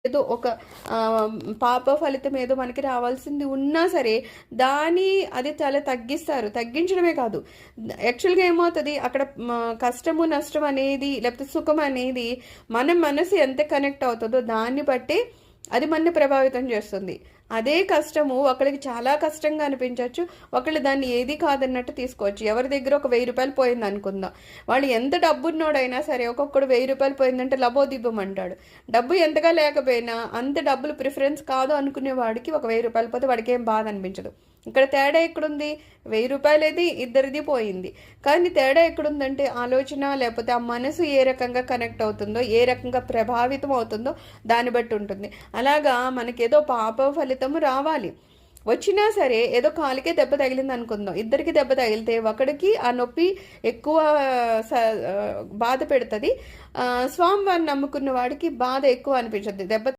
ఏదో ఒక పాప ఫలితం ఏదో మనకి రావాల్సింది ఉన్నా సరే అది చాలా తగ్గిస్తారు. తగ్గించడమే కాదు, యాక్చువల్గా ఏమవుతుంది అక్కడ కష్టము నష్టం అనేది లేకపోతే సుఖం అనేది మన మనసు ఎంత కనెక్ట్ అవుతుందో దాన్ని బట్టి అది మనని ప్రభావితం చేస్తుంది. అదే కష్టము ఒకరికి చాలా కష్టంగా అనిపించవచ్చు, ఒకళ్ళు దాన్ని ఏది కాదన్నట్టు తీసుకోవచ్చు. ఎవరి దగ్గర ఒక 1000 రూపాయలు పోయింది అనుకుందాం, వాళ్ళు ఎంత డబ్బున్నోడైనా సరే ఒక్కొక్కడు 1000 రూపాయలు పోయిందంటే లబోదిబ్బం అంటాడు. డబ్బు ఎంతగా లేకపోయినా అంత డబ్బులు ప్రిఫరెన్స్ కాదు అనుకునే వాడికి ఒక 1000 రూపాయలు పోతే వాడికి ఏం బాధ అనిపించదు. ఇక్కడ తేడా ఎక్కడుంది? 1000 రూపాయలది ఇద్దరిది పోయింది, కానీ తేడా ఎక్కడుందంటే ఆలోచన లేకపోతే ఆ మనసు ఏ రకంగా కనెక్ట్ అవుతుందో, ఏ రకంగా ప్రభావితం అవుతుందో దాన్ని బట్టి ఉంటుంది. అలాగా మనకేదో పాప ఫలితము రావాలి, వచ్చినా సరే ఏదో కాలికే దెబ్బ తగిలింది అనుకుందాం, ఇద్దరికి దెబ్బ తగిలితే ఒకడికి ఆ నొప్పి ఎక్కువ బాధ పెడుతుంది, స్వామివారిని నమ్ముకున్న వాడికి బాధ ఎక్కువ అనిపించద్ది. దెబ్బ